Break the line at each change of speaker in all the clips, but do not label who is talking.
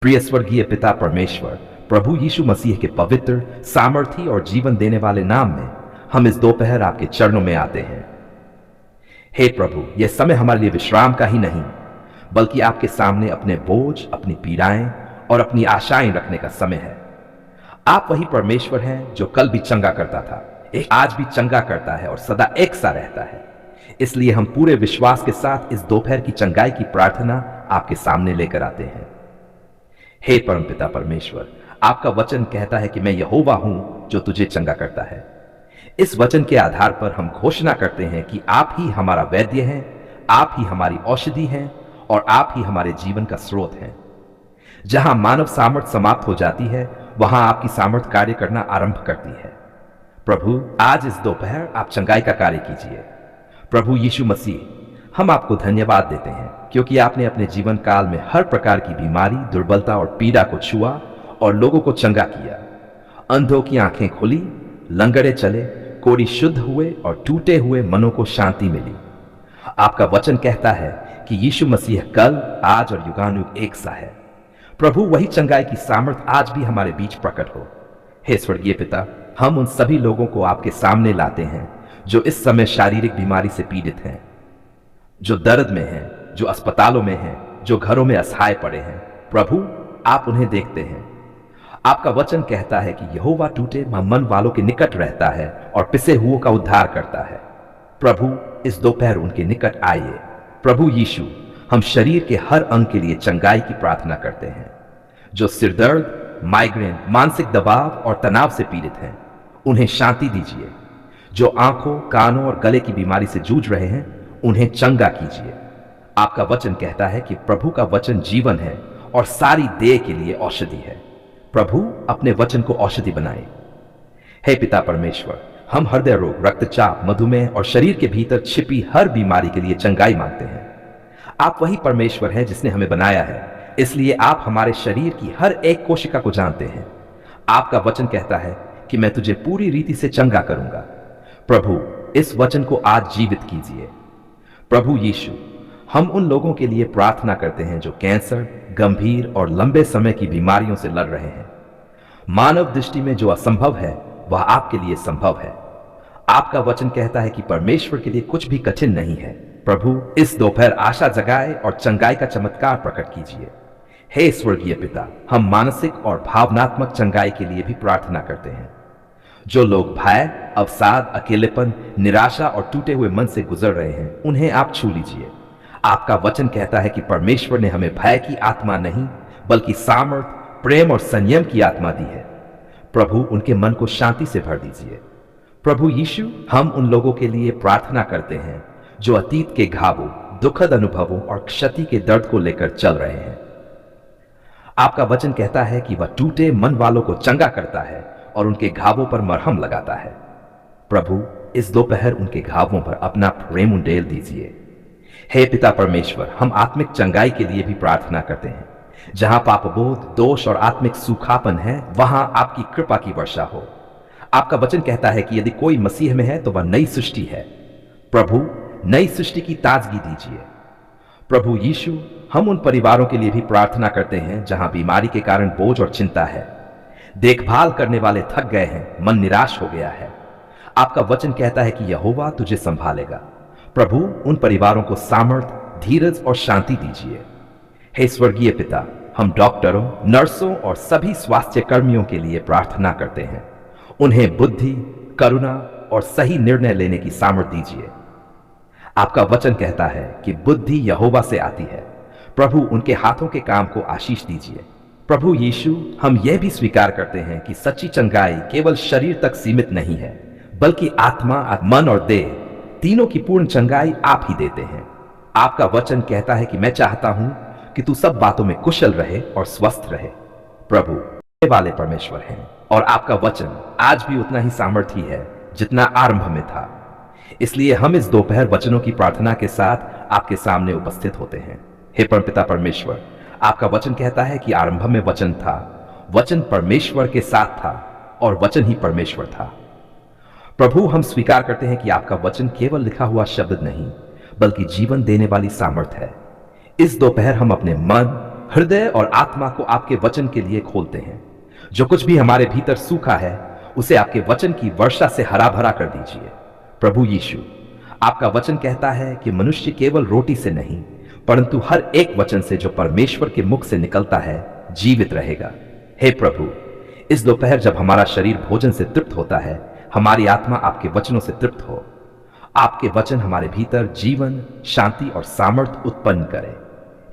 प्रिय स्वर्गीय पिता परमेश्वर, प्रभु यीशु मसीह के पवित्र, सामर्थी और जीवन देने वाले नाम में हम इस दोपहर आपके चरणों में आते हैं। हे प्रभु, यह समय हमारे लिए विश्राम का ही नहीं, बल्कि आपके सामने अपने बोझ, अपनी पीड़ाएं और अपनी आशाएं रखने का समय है। आप वही परमेश्वर हैं जो कल भी चंगा करता था, आज भी चंगा करता है और सदा एक सा रहता है। इसलिए हम पूरे विश्वास के साथ इस दोपहर की चंगाई की प्रार्थना आपके सामने लेकर आते हैं। हे परमपिता परमेश्वर, आपका वचन कहता है कि मैं यहोवा हूं जो तुझे चंगा करता है। इस वचन के आधार पर हम घोषणा करते हैं कि आप ही हमारा वैद्य हैं, आप ही हमारी औषधि हैं और आप ही हमारे जीवन का स्रोत हैं। जहां मानव सामर्थ समाप्त हो जाती है, वहां आपकी सामर्थ कार्य करना आरंभ करती है। प्रभु, आज इस दोपहर आप चंगाई का कार्य कीजिए। प्रभु यीशु मसीह, हम आपको धन्यवाद देते हैं क्योंकि आपने अपने जीवन काल में हर प्रकार की बीमारी, दुर्बलता और पीड़ा को छुआ और लोगों को चंगा किया। अंधों की आंखें खुली, लंगड़े चले, कोढ़ी शुद्ध हुए और टूटे हुए मनों को शांति मिली। आपका वचन कहता है कि यीशु मसीह कल, आज और युगानुयुग एक सा है। प्रभु, वही चंगाई की सामर्थ आज भी हमारे बीच प्रकट हो। हे स्वर्गीय पिता, हम उन सभी लोगों को आपके सामने लाते हैं जो इस समय शारीरिक बीमारी से पीड़ित हैं, जो दर्द में हैं, जो अस्पतालों में हैं, जो घरों में असहाय पड़े हैं। प्रभु, आप उन्हें देखते हैं। आपका वचन कहता है कि यहोवा टूटे मन वालों के निकट रहता है और पिसे हुओं का उद्धार करता है। प्रभु, इस दोपहर उनके निकट आइए। प्रभु यीशु, हम शरीर के हर अंग के लिए चंगाई की प्रार्थना करते हैं। जो सिरदर्द, माइग्रेन, मानसिक दबाव और तनाव से पीड़ित हैं, उन्हें शांति दीजिए। जो आंखों, कानों और गले की बीमारी से जूझ रहे हैं, उन्हें चंगा कीजिए। आपका वचन कहता है कि प्रभु का वचन जीवन है और सारी देह के लिए औषधि है। प्रभु, अपने वचन को औषधि बनाए। हे पिता परमेश्वर, हम हृदय रोग, रक्तचाप, मधुमेह और शरीर के भीतर छिपी हर बीमारी के लिए चंगाई मांगते हैं। आप वही परमेश्वर हैं जिसने हमें बनाया है, इसलिए आप हमारे शरीर की हर एक कोशिका को जानते हैं। आपका वचन कहता है कि मैं तुझे पूरी रीति से चंगा करूंगा। प्रभु, इस वचन को आज जीवित कीजिए। प्रभु यीशु, हम उन लोगों के लिए प्रार्थना करते हैं जो कैंसर, गंभीर और लंबे समय की बीमारियों से लड़ रहे हैं। मानव दृष्टि में जो असंभव है, वह आपके लिए संभव है। आपका वचन कहता है कि परमेश्वर के लिए कुछ भी कठिन नहीं है। प्रभु, इस दोपहर आशा जगाए और चंगाई का चमत्कार प्रकट कीजिए। हे स्वर्गीय पिता, हम मानसिक और भावनात्मक चंगाई के लिए भी प्रार्थना करते हैं। जो लोग भय, अवसाद, अकेलेपन, निराशा और टूटे हुए मन से गुजर रहे हैं, उन्हें आप छू लीजिए। आपका वचन कहता है कि परमेश्वर ने हमें भय की आत्मा नहीं, बल्कि सामर्थ, प्रेम और संयम की आत्मा दी है। प्रभु, उनके मन को शांति से भर दीजिए। प्रभु यीशु, हम उन लोगों के लिए प्रार्थना करते हैं जो अतीत के घावों, दुखद अनुभवों और क्षति के दर्द को लेकर चल रहे हैं। आपका वचन कहता है कि वह टूटे मन वालों को चंगा करता है और उनके घावों पर मरहम लगाता है। प्रभु, इस दोपहर उनके घावों पर अपना प्रेम उंडेल दीजिए। हे पिता परमेश्वर, हम आत्मिक चंगाई के लिए भी प्रार्थना करते हैं। जहां पापबोध, दोष और आत्मिक सूखापन है, वहां आपकी कृपा की वर्षा हो। आपका वचन कहता है कि यदि कोई मसीह में है तो वह नई सृष्टि है। प्रभु, नई सृष्टि की ताजगी दीजिए। प्रभु यीशु, हम उन परिवारों के लिए भी प्रार्थना करते हैं जहां बीमारी के कारण बोझ और चिंता है। देखभाल करने वाले थक गए हैं, मन निराश हो गया है। आपका वचन कहता है कि यहोवा तुझे संभालेगा। प्रभु, उन परिवारों को सामर्थ, धीरज और शांति दीजिए। हे स्वर्गीय पिता, हम डॉक्टरों, नर्सों और सभी स्वास्थ्य कर्मियों के लिए प्रार्थना करते हैं। उन्हें बुद्धि, करुणा और सही निर्णय लेने की सामर्थ्य दीजिए। आपका वचन कहता है कि बुद्धि यहोवा से आती है। प्रभु, उनके हाथों के काम को आशीष दीजिए। प्रभु यीशु, हम यह भी स्वीकार करते हैं कि सच्ची चंगाई केवल शरीर तक सीमित नहीं है, बल्कि आत्मा, मन और देह तीनों की पूर्ण चंगाई आप ही देते हैं। आपका वचन कहता है कि मैं चाहता हूं कि तू सब बातों में कुशल रहे और स्वस्थ रहे। प्रभु, ये वाले परमेश्वर हैं और आपका वचन आज भी उतना ही सामर्थी है जितना आरंभ में था। इसलिए हम इस दोपहर वचनों की प्रार्थना के साथ आपके सामने उपस्थित होते हैं। हे परमपिता परमेश्वर, आपका वचन कहता है कि आरंभ में वचन था, वचन परमेश्वर के साथ था और वचन ही परमेश्वर था। प्रभु, हम स्वीकार करते हैं कि आपका वचन केवल लिखा हुआ शब्द नहीं, बल्कि जीवन देने वाली सामर्थ है। इस दोपहर हम अपने मन, हृदय और आत्मा को आपके वचन के लिए खोलते हैं। जो कुछ भी हमारे भीतर सूखा है उसे आपके वचन की वर्षा से हरा भरा कर दीजिए। प्रभु यीशु, आपका वचन कहता है कि मनुष्य केवल रोटी से नहीं परंतु हर एक वचन से जो परमेश्वर के मुख से निकलता है जीवित रहेगा। हे प्रभु, इस दोपहर जब हमारा शरीर भोजन से तृप्त होता है, हमारी आत्मा आपके वचनों से तृप्त हो। आपके वचन हमारे भीतर जीवन, शांति और सामर्थ्य उत्पन्न करे।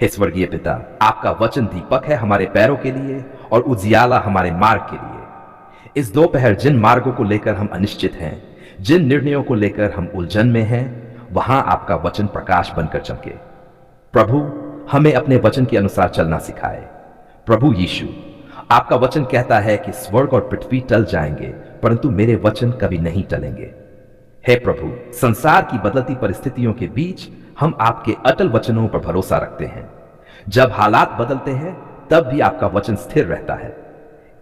हे स्वर्गीय पिता, आपका वचन दीपक है हमारे पैरों के लिए और उजियाला हमारे मार्ग के लिए। इस दोपहर जिन मार्गों को लेकर हम अनिश्चित हैं, जिन निर्णयों को लेकर हम उलझन में हैं, वहां आपका वचन प्रकाश बनकर चमके। प्रभु, हमें अपने वचन के अनुसार चलना सिखाए। प्रभु यीशु, आपका वचन कहता है कि स्वर्ग और पृथ्वी टल जाएंगे परंतु मेरे वचन कभी नहीं टलेंगे। हे प्रभु, संसार की बदलती परिस्थितियों के बीच हम आपके अटल वचनों पर भरोसा रखते हैं। जब हालात बदलते हैं तब भी आपका वचन स्थिर रहता है।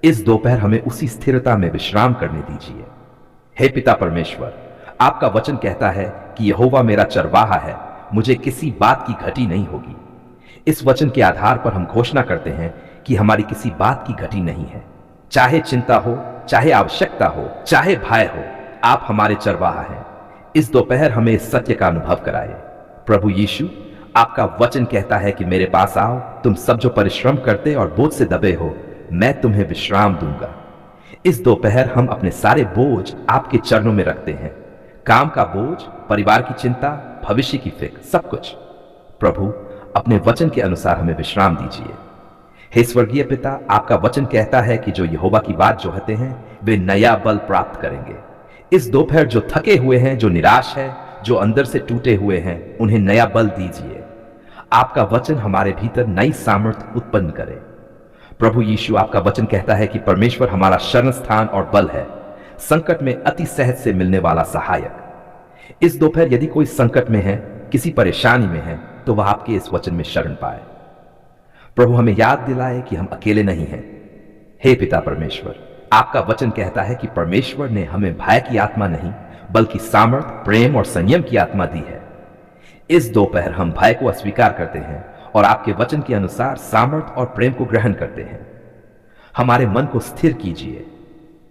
इस दोपहर हमें उसी स्थिरता में विश्राम करने दीजिए। हे पिता परमेश्वर, आपका वचन कहता है कि यहोवा मेरा चरवाहा है, मुझे किसी बात की घटी नहीं होगी। इस वचन के आधार पर हम घोषणा करते हैं कि हमारी किसी बात की घटी नहीं है। चाहे चिंता हो, चाहे आवश्यकता हो, चाहे भय हो, आप हमारे चरवाहा हैं। इस दोपहर हमें इस सत्य का अनुभव कराए। प्रभु यीशु, आपका वचन कहता है कि मेरे पास आओ, तुम सब जो परिश्रम करते और बोझ से दबे हो, मैं तुम्हें विश्राम दूंगा। इस दोपहर हम अपने सारे बोझ आपके चरणों में रखते हैं। काम का बोझ, परिवार की चिंता, भविष्य की फिक्र, सब कुछ। प्रभु, अपने वचन के अनुसार हमें विश्राम दीजिए। हे स्वर्गीय पिता, आपका वचन कहता है कि जो यहोवा की बात जोहते हैं वे नया बल प्राप्त करेंगे। इस दोपहर जो थके हुए हैं, जो निराश है, जो अंदर से टूटे हुए हैं, उन्हें नया बल दीजिए। आपका वचन हमारे भीतर नई सामर्थ्य उत्पन्न करे। प्रभु यीशु, आपका वचन कहता है कि परमेश्वर हमारा शरण स्थान और बल है, संकट में अति सहज से मिलने वाला सहायक। इस दोपहर यदि कोई संकट में है, किसी परेशानी में है, तो वह आपके इस वचन में शरण पाए। प्रभु, हमें याद दिलाए कि हम अकेले नहीं हैं। हे पिता परमेश्वर, आपका वचन कहता है कि परमेश्वर ने हमें भय की आत्मा नहीं बल्कि सामर्थ, प्रेम और संयम की आत्मा दी है। इस दोपहर हम भय को अस्वीकार करते हैं और आपके वचन के अनुसार सामर्थ और प्रेम को ग्रहण करते हैं। हमारे मन को स्थिर कीजिए।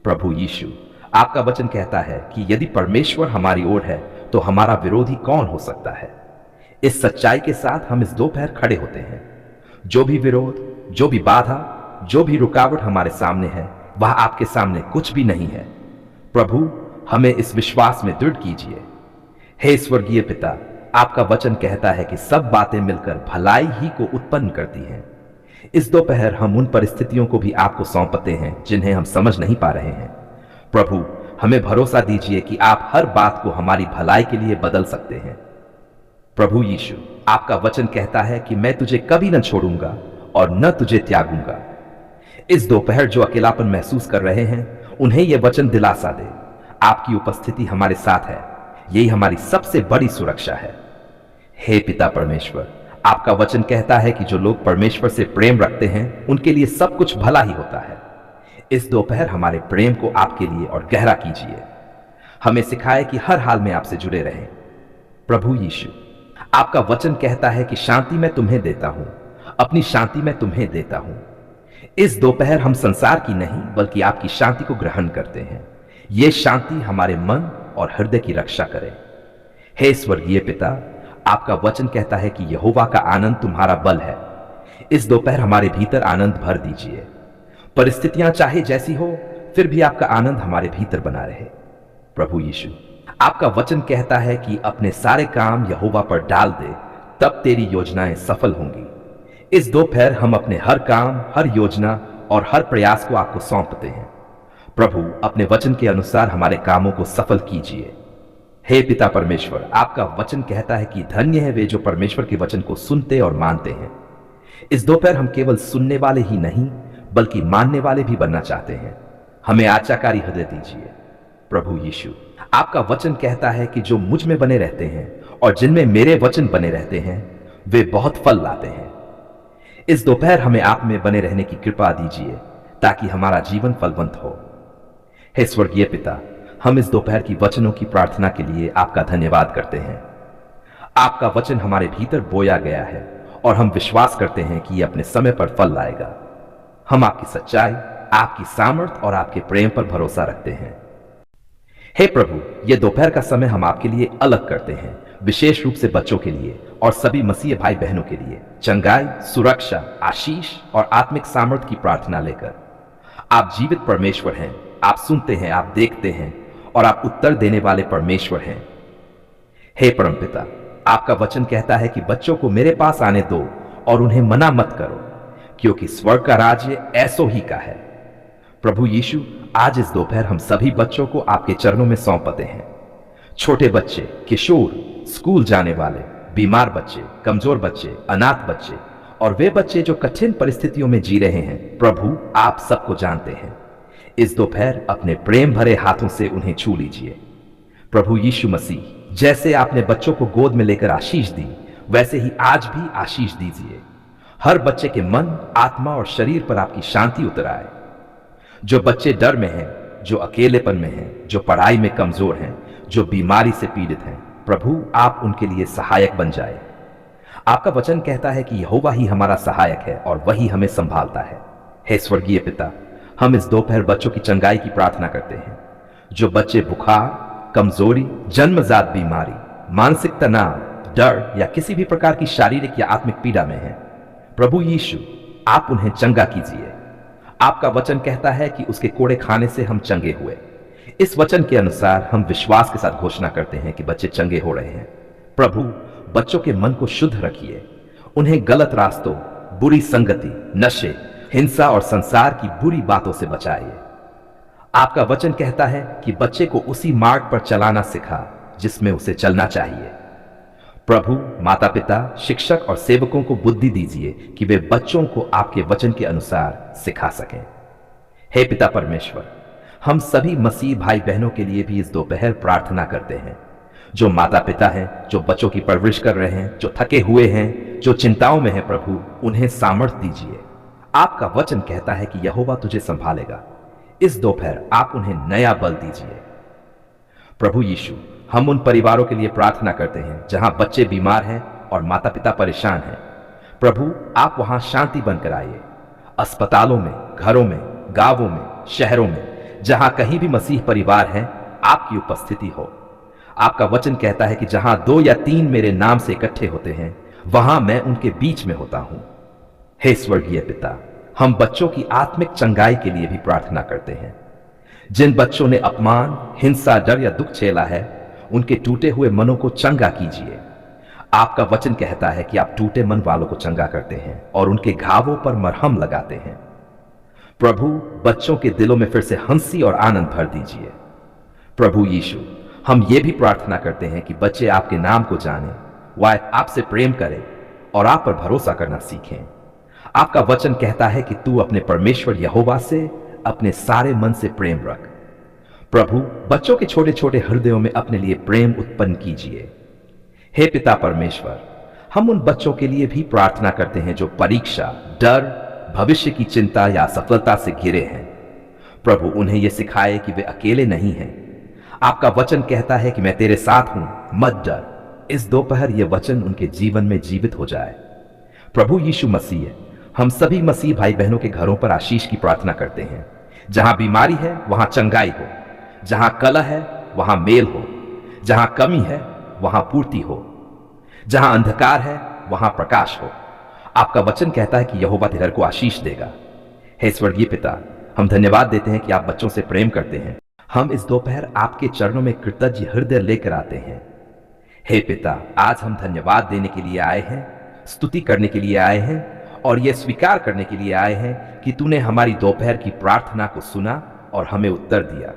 प्रभु यीशु, आपका वचन कहता है कि यदि परमेश्वर हमारी ओर है तो हमारा विरोधी कौन हो सकता है। इस सच्चाई के साथ हम इस दोपहर खड़े होते हैं। जो भी विरोध, जो भी बाधा, जो भी रुकावट हमारे सामने है, वह आपके सामने कुछ भी नहीं है। प्रभु, हमें इस विश्वास में दृढ़ कीजिए। हे स्वर्गीय पिता, आपका वचन कहता है कि सब बातें मिलकर भलाई ही को उत्पन्न करती हैं। इस दोपहर हम उन परिस्थितियों को भी आपको सौंपते हैं जिन्हें हम समझ नहीं पा रहे हैं। प्रभु, हमें भरोसा दीजिए कि आप हर बात को हमारी भलाई के लिए बदल सकते हैं। प्रभु यीशु, आपका वचन कहता है कि मैं तुझे कभी न छोड़ूंगा और न तुझे त्यागूंगा। इस दोपहर जो अकेलापन महसूस कर रहे हैं, उन्हें यह वचन दिलासा दे। आपकी उपस्थिति हमारे साथ है, यही हमारी सबसे बड़ी सुरक्षा है। हे पिता परमेश्वर, आपका वचन कहता है कि जो लोग परमेश्वर से प्रेम रखते हैं उनके लिए सब कुछ भला ही होता है। इस दोपहर हमारे प्रेम को आपके लिए और गहरा कीजिए। हमें सिखाए कि हर हाल में आपसे जुड़े रहें। प्रभु यीशु, आपका वचन कहता है कि शांति मैं तुम्हें देता हूं, अपनी शांति मैं तुम्हें देता हूं। इस दोपहर हम संसार की नहीं बल्कि आपकी शांति को ग्रहण करते हैं। यह शांति हमारे मन और हृदय की रक्षा करे। हे स्वर्गीय पिता, आपका वचन कहता है कि यहोवा का आनंद तुम्हारा बल है। इस दोपहर हमारे भीतर आनंद भर दीजिए। परिस्थितियां चाहे जैसी हो, फिर भी आपका आनंद हमारे भीतर बना रहे। प्रभु यीशु, आपका वचन कहता है कि अपने सारे काम यहोवा पर डाल दे, तब तेरी योजनाएं सफल होंगी। इस दोपहर हम अपने हर काम, हर योजना और हर प्रयास को आपको सौंपते हैं। प्रभु, अपने वचन के अनुसार हमारे कामों को सफल कीजिए। हे पिता परमेश्वर, आपका वचन कहता है कि धन्य है वे जो परमेश्वर के वचन को सुनते और मानते हैं। इस दोपहर हम केवल सुनने वाले ही नहीं बल्कि मानने वाले भी बनना चाहते हैं। हमें आज्ञाकारी हृदय दीजिए। प्रभु यीशु, आपका वचन कहता है कि जो मुझ में बने रहते हैं और जिनमें मेरे वचन बने रहते हैं वे बहुत फल लाते हैं। इस दोपहर हमें आप में बने रहने की कृपा दीजिए ताकि हमारा जीवन फलवंत हो। हे स्वर्गीय पिता, हम इस दोपहर की वचनों की प्रार्थना के लिए आपका धन्यवाद करते हैं। आपका वचन हमारे भीतर बोया गया है और हम विश्वास करते हैं कि यह अपने समय पर फल लाएगा। हम आपकी सच्चाई, आपकी सामर्थ और आपके प्रेम पर भरोसा रखते हैं। हे प्रभु, यह दोपहर का समय हम आपके लिए अलग करते हैं, विशेष रूप से बच्चों के लिए और सभी मसीह भाई बहनों के लिए चंगाई, सुरक्षा, आशीष और आत्मिक सामर्थ की प्रार्थना लेकर। आप जीवित परमेश्वर हैं, आप सुनते हैं, आप देखते हैं और आप उत्तर देने वाले परमेश्वर हैं। हे परमपिता, आपका वचन कहता है कि बच्चों को मेरे पास आने दो और उन्हें मना मत करो, क्योंकि स्वर्ग का राज्य ऐसो ही का है। प्रभु यीशु, आज इस दोपहर हम सभी बच्चों को आपके चरणों में सौंपते हैं। छोटे बच्चे, किशोर, स्कूल जाने वाले, बीमार बच्चे, कमजोर बच्चे, अनाथ बच्चे और वे बच्चे जो कठिन परिस्थितियों में जी रहे हैं, प्रभु आप सबको जानते हैं। इस दोपहर अपने प्रेम भरे हाथों से उन्हें छू लीजिए। प्रभु यीशु मसीह, जैसे आपने बच्चों को गोद में लेकर आशीष दी, वैसे ही आज भी आशीष दीजिए। हर बच्चे के मन, आत्मा और शरीर पर आपकी शांति उतर आए। जो बच्चे डर में हैं, जो अकेलेपन में हैं, जो पढ़ाई में कमजोर हैं, जो बीमारी से पीड़ित हैं, प्रभु आप उनके लिए सहायक बन जाए। आपका वचन कहता है कि यहोवा ही हमारा सहायक है और वही हमें संभालता है। हे स्वर्गीय पिता, हम इस दोपहर बच्चों की चंगाई की प्रार्थना करते हैं। जो बच्चे बुखार, कमजोरी, जन्मजात बीमारी, मानसिक तनाव, डर या किसी भी प्रकार की शारीरिक या आत्मिक पीड़ा में हैं, प्रभु यीशु आप उन्हें चंगा कीजिए। आपका वचन कहता है कि उसके कोड़े खाने से हम चंगे हुए। इस वचन के अनुसार हम विश्वास के साथ घोषणा करते हैं कि बच्चे चंगे हो रहे हैं। प्रभु, बच्चों के मन को शुद्ध रखिए, उन्हें गलत रास्तों, बुरी संगति, नशे, हिंसा और संसार की बुरी बातों से बचाइए। आपका वचन कहता है कि बच्चे को उसी मार्ग पर चलाना सिखा जिसमें उसे चलना चाहिए। प्रभु, माता पिता, शिक्षक और सेवकों को बुद्धि दीजिए कि वे बच्चों को आपके वचन के अनुसार सिखा सकें। हे पिता परमेश्वर, हम सभी मसीह भाई बहनों के लिए भी इस दोपहर प्रार्थना करते हैं। जो माता पिता हैं, जो बच्चों की परवरिश कर रहे हैं, जो थके हुए हैं, जो चिंताओं में हैं, प्रभु उन्हें सामर्थ दीजिए। आपका वचन कहता है कि यहोवा तुझे संभालेगा। इस दोपहर आप उन्हें नया बल दीजिए। प्रभु यीशु, हम उन परिवारों के लिए प्रार्थना करते हैं जहां बच्चे बीमार हैं और माता पिता परेशान हैं। प्रभु आप वहां शांति बनकर आइए। अस्पतालों में, घरों में, गांवों में, शहरों में, जहां कहीं भी मसीह परिवार हैं, आपकी उपस्थिति हो। आपका वचन कहता है कि जहां 2 या 3 मेरे नाम से इकट्ठे होते हैं, वहां मैं उनके बीच में होता हूं। हे स्वर्गीय पिता, हम बच्चों की आत्मिक चंगाई के लिए भी प्रार्थना करते हैं। जिन बच्चों ने अपमान, हिंसा, डर या दुख झेला है, उनके टूटे हुए मनों को चंगा कीजिए। आपका वचन कहता है कि आप टूटे मन वालों को चंगा करते हैं और उनके घावों पर मरहम लगाते हैं। प्रभु, बच्चों के दिलों में फिर से हंसी और आनंद भर दीजिए। प्रभु यीशु, हम ये भी प्रार्थना करते हैं कि बच्चे आपके नाम को जानें, वह आपसे प्रेम करें और आप पर भरोसा करना सीखें। आपका वचन कहता है कि तू अपने परमेश्वर यहोवा से अपने सारे मन से प्रेम रख। प्रभु, बच्चों के छोटे छोटे हृदयों में अपने लिए प्रेम उत्पन्न कीजिए। हे पिता परमेश्वर, हम उन बच्चों के लिए भी प्रार्थना करते हैं जो परीक्षा, डर, भविष्य की चिंता या असफलता से घिरे हैं। प्रभु, उन्हें यह सिखाए कि वे अकेले नहीं हैं। आपका वचन कहता है कि मैं तेरे साथ हूं, मत डर। इस दोपहर यह वचन उनके जीवन में जीवित हो जाए। प्रभु यीशु मसीह, हम सभी मसीह भाई बहनों के घरों पर आशीष की प्रार्थना करते हैं। जहां बीमारी है वहां चंगाई हो, जहां कलह है वहां मेल हो, जहां कमी है वहां पूर्ति हो, जहां अंधकार है वहां प्रकाश हो। आपका वचन कहता है कि यहोवा तेरे घर को आशीष देगा। हे स्वर्गीय पिता, हम धन्यवाद देते हैं कि आप बच्चों से प्रेम करते हैं। हम इस दोपहर आपके चरणों में कृतज्ञ हृदय लेकर आते हैं। हे पिता, आज हम धन्यवाद देने के लिए आए हैं, स्तुति करने के लिए आए हैं और यह स्वीकार करने के लिए आए हैं कि तूने हमारी दोपहर की प्रार्थना को सुना और हमें उत्तर दिया।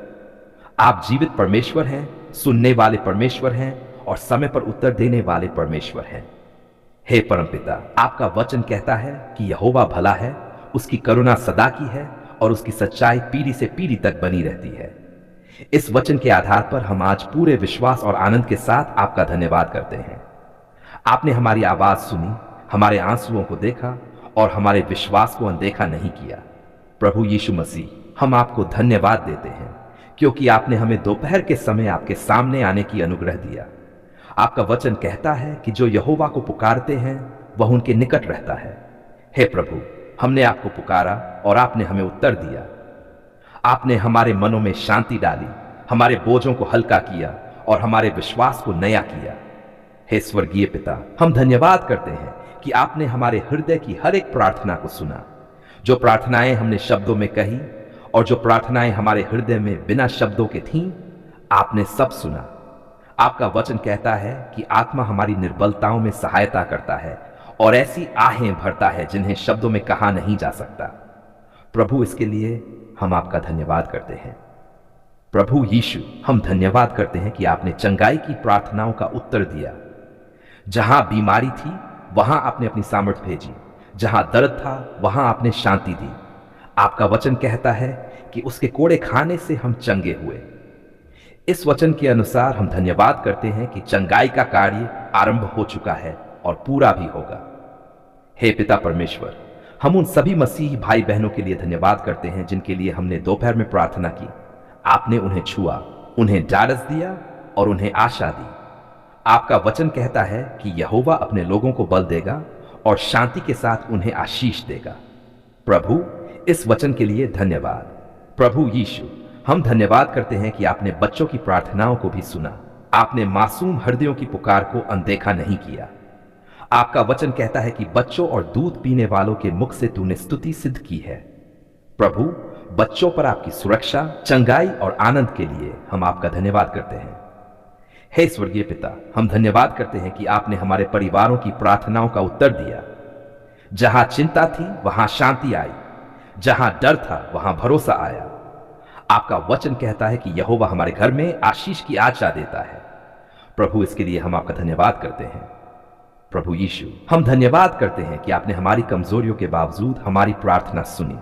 आप जीवित परमेश्वर हैं, सुनने वाले परमेश्वर हैं और समय पर उत्तर देने वाले परमेश्वर हैं। हे परमपिता, आपका वचन कहता है कि यहोवा भला है, उसकी करुणा सदा की है और उसकी सच्चाई पीढ़ी से पीढ़ी तक बनी रहती है। इस वचन के आधार पर हम आज पूरे विश्वास और आनंद के साथ आपका धन्यवाद करते हैं। आपने हमारी आवाज सुनी, हमारे आंसुओं को देखा और हमारे विश्वास को अनदेखा नहीं किया। प्रभु यीशु मसीह, हम आपको धन्यवाद देते हैं क्योंकि आपने हमें दोपहर के समय आपके सामने आने की अनुग्रह दिया। आपका वचन कहता है कि जो यहोवा को पुकारते हैं वह उनके निकट रहता है। हे प्रभु, हमने आपको पुकारा और आपने हमें उत्तर दिया। आपने हमारे मनों में शांति डाली, हमारे बोझों को हल्का किया और हमारे विश्वास को नया किया। हे स्वर्गीय पिता, हम धन्यवाद करते हैं कि आपने हमारे हृदय की हर एक प्रार्थना को सुना। जो प्रार्थनाएं हमने शब्दों में कही और जो प्रार्थनाएं हमारे हृदय में बिना शब्दों के थीं, आपने सब सुना। आपका वचन कहता है कि आत्मा हमारी निर्बलताओं में सहायता करता है और ऐसी आहें भरता है जिन्हें शब्दों में कहा नहीं जा सकता। प्रभु, इसके लिए हम आपका धन्यवाद करते हैं। प्रभु यीशु, हम धन्यवाद करते हैं कि आपने चंगाई की प्रार्थनाओं का उत्तर दिया। जहां बीमारी थी वहां आपने अपनी सामर्थ भेजी, जहां दर्द था वहां आपने शांति दी। आपका वचन कहता है कि उसके कोड़े खाने से हम चंगे हुए। इस वचन के अनुसार हम धन्यवाद करते हैं कि चंगाई का कार्य आरंभ हो चुका है और पूरा भी होगा। हे पिता परमेश्वर, हम उन सभी मसीही भाई बहनों के लिए धन्यवाद करते हैं जिनके लिए हमने दोपहर में प्रार्थना की। आपने उन्हें छुआ, उन्हें ढाढ़स दिया और उन्हें आशा दी। आपका वचन कहता है कि यहोवा अपने लोगों को बल देगा और शांति के साथ उन्हें आशीष देगा। प्रभु, इस वचन के लिए धन्यवाद। प्रभु यीशु, हम धन्यवाद करते हैं कि आपने बच्चों की प्रार्थनाओं को भी सुना। आपने मासूम हृदयों की पुकार को अनदेखा नहीं किया। आपका वचन कहता है कि बच्चों और दूध पीने वालों के मुख से तूने स्तुति सिद्ध की है। प्रभु, बच्चों पर आपकी सुरक्षा, चंगाई और आनंद के लिए हम आपका धन्यवाद करते हैं। हे स्वर्गीय पिता, हम धन्यवाद करते हैं कि आपने हमारे परिवारों की प्रार्थनाओं का उत्तर दिया। जहां चिंता थी वहां शांति आई, जहां डर था वहां भरोसा आया। आपका वचन कहता है कि यहोवा हमारे घर में आशीष की आशा देता है। प्रभु, इसके लिए हम आपका धन्यवाद करते हैं। प्रभु यीशु, हम धन्यवाद करते हैं कि आपने हमारी कमजोरियों के बावजूद हमारी प्रार्थना सुनी।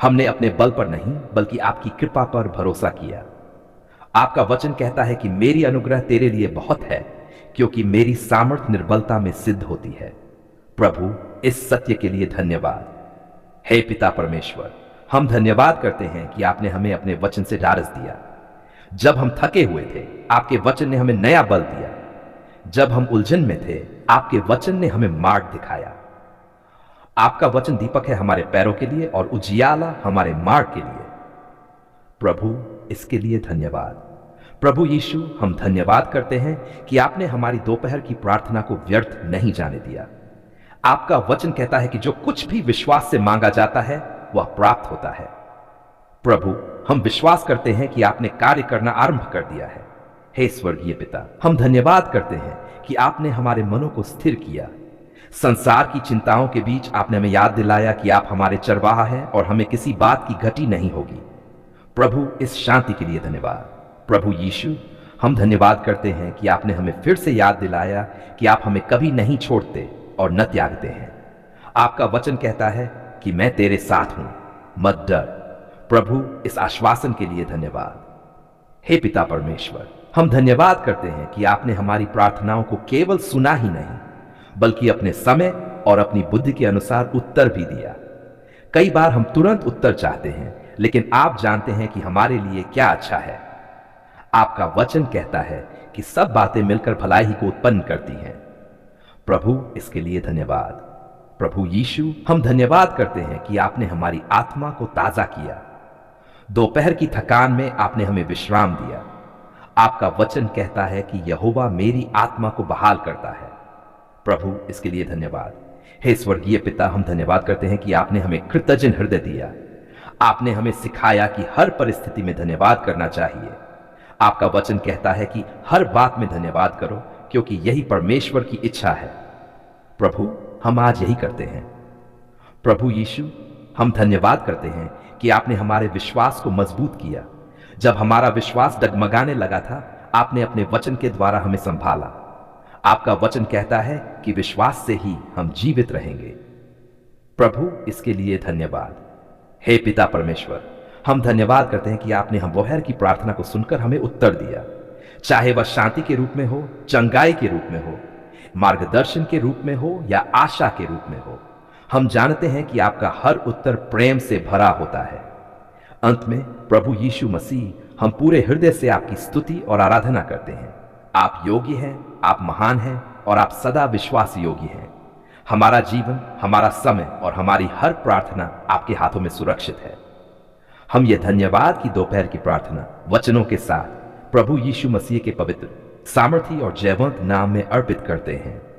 हमने अपने बल पर नहीं बल्कि आपकी कृपा पर भरोसा किया। आपका वचन कहता है कि मेरी अनुग्रह तेरे लिए बहुत है, क्योंकि मेरी सामर्थ्य निर्बलता में सिद्ध होती है। प्रभु, इस सत्य के लिए धन्यवाद। हे पिता परमेश्वर, हम धन्यवाद करते हैं कि आपने हमें अपने वचन से ढाढ़स दिया। जब हम थके हुए थे, आपके वचन ने हमें नया बल दिया। जब हम उलझन में थे, आपके वचन ने हमें मार्ग दिखाया। आपका वचन दीपक है हमारे पैरों के लिए और उजियाला हमारे मार्ग के लिए। प्रभु, इसके लिए धन्यवाद। प्रभु यीशु, हम धन्यवाद करते हैं कि आपने हमारी दोपहर की प्रार्थना को व्यर्थ नहीं जाने दिया। आपका वचन कहता है कि जो कुछ भी विश्वास से मांगा जाता है वह प्राप्त होता है। प्रभु, हम विश्वास करते हैं कि आपने कार्य करना आरंभ कर दिया है। हे स्वर्गीय पिता, हम धन्यवाद करते हैं कि आपने हमारे मनों को स्थिर किया। संसार की चिंताओं के बीच आपने हमें याद दिलाया कि आप हमारे चरवाहा हैं और हमें किसी बात की घटी नहीं होगी। प्रभु, इस शांति के लिए धन्यवाद। प्रभु यीशु, हम धन्यवाद करते हैं कि आपने हमें फिर से याद दिलाया कि आप हमें कभी नहीं छोड़ते और न त्यागते हैं। आपका वचन कहता है कि मैं तेरे साथ हूं, मत डर। प्रभु, इस आश्वासन के लिए धन्यवाद। हे पिता परमेश्वर, हम धन्यवाद करते हैं कि आपने हमारी प्रार्थनाओं को केवल सुना ही नहीं बल्कि अपने समय और अपनी बुद्धि के अनुसार उत्तर भी दिया। कई बार हम तुरंत उत्तर चाहते हैं, लेकिन आप जानते हैं कि हमारे लिए क्या अच्छा है। आपका वचन कहता है कि सब बातें मिलकर भलाई ही को उत्पन्न करती हैं। प्रभु, इसके लिए धन्यवाद। प्रभु यीशु, हम धन्यवाद करते हैं कि आपने हमारी आत्मा को ताजा किया। दोपहर की थकान में आपने हमें विश्राम दिया। आपका वचन कहता है कि यहोवा मेरी आत्मा को बहाल करता है। प्रभु, इसके लिए धन्यवाद। हे स्वर्गीय पिता, हम धन्यवाद करते हैं कि आपने हमें कृतज्ञ हृदय दिया। आपने हमें सिखाया कि हर परिस्थिति में धन्यवाद करना चाहिए। आपका वचन कहता है कि हर बात में धन्यवाद करो, क्योंकि यही परमेश्वर की इच्छा है। प्रभु, हम आज यही करते हैं। प्रभु यीशु, हम धन्यवाद करते हैं कि आपने हमारे विश्वास को मजबूत किया। जब हमारा विश्वास डगमगाने लगा था, आपने अपने वचन के द्वारा हमें संभाला। आपका वचन कहता है कि विश्वास से ही हम जीवित रहेंगे। प्रभु, इसके लिए धन्यवाद। हे पिता परमेश्वर, हम धन्यवाद करते हैं कि आपने हम दोपहर की प्रार्थना को सुनकर हमें उत्तर दिया। चाहे वह शांति के रूप में हो, चंगाई के रूप में हो, मार्गदर्शन के रूप में हो या आशा के रूप में हो, हम जानते हैं कि आपका हर उत्तर प्रेम से भरा होता है। अंत में प्रभु यीशु मसीह, हम पूरे हृदय से आपकी स्तुति और आराधना करते हैं। आप योग्य हैं, आप महान हैं और आप सदा विश्वास योग्य हैं। हमारा जीवन, हमारा समय और हमारी हर प्रार्थना आपके हाथों में सुरक्षित है। हम ये धन्यवाद की दोपहर की प्रार्थना वचनों के साथ प्रभु यीशु मसीह के पवित्र, सामर्थी और जयवंत नाम में अर्पित करते हैं।